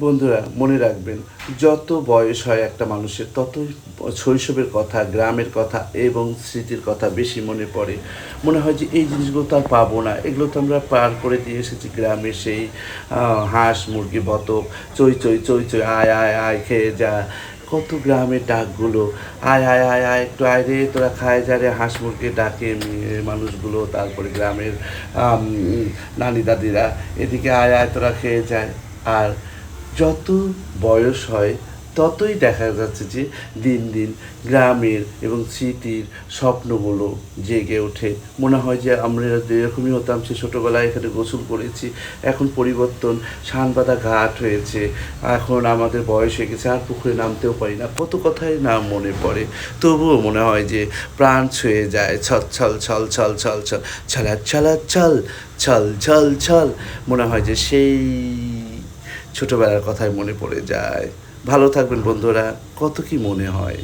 বন্ধুরা মনে রাখবেন, যত বয়স হয় একটা মানুষের ততই শৈশবের কথা, গ্রামের কথা এবং স্মৃতির কথা বেশি মনে পড়ে। মনে হয় যে এই জিনিসগুলো তো আর পাবো না, এগুলো তো আমরা পার করে দিয়ে এসেছি। গ্রামে সেই হাঁস মুরগি বতক, চই চই চই চই, আয় আয় আয় খেয়ে যা, কত গ্রামের ডাকগুলো, আয় আয় আয় আয় একটু আয় রে তোরা খায় যা রে, হাঁস মুরগি ডাকে মানুষগুলো। তারপরে গ্রামের নানি দাদিরা এদিকে আয় আয় তোরা খেয়ে যায়। আর যত বয়স হয় ততই দেখা যাচ্ছে যে দিন দিন গ্রামের এবং স্মৃতির স্বপ্নগুলো জেগে ওঠে। মনে হয় যে আমরা যেরকমই হতাম, সে ছোটোবেলায় এখানে গোসল করেছি, এখন পরিবর্তন, শানবাঁধা ঘাট হয়েছে, এখন আমাদের বয়স হয়ে গেছে, আর পুকুরে নামতেও পারি না, কত কথাই নাম মনে পড়ে। তবুও মনে হয় যে প্রাণ ছুঁয়ে যায়, ছল ছল ছল ছল ছল ছল ছলা ছলা ছল ছল ছল ছল। মনে হয় যে সেই ছোটবেলার কথাই মনে পড়ে যায়। ভালো থাকবেন বন্ধুরা, কত কি মনে হয়।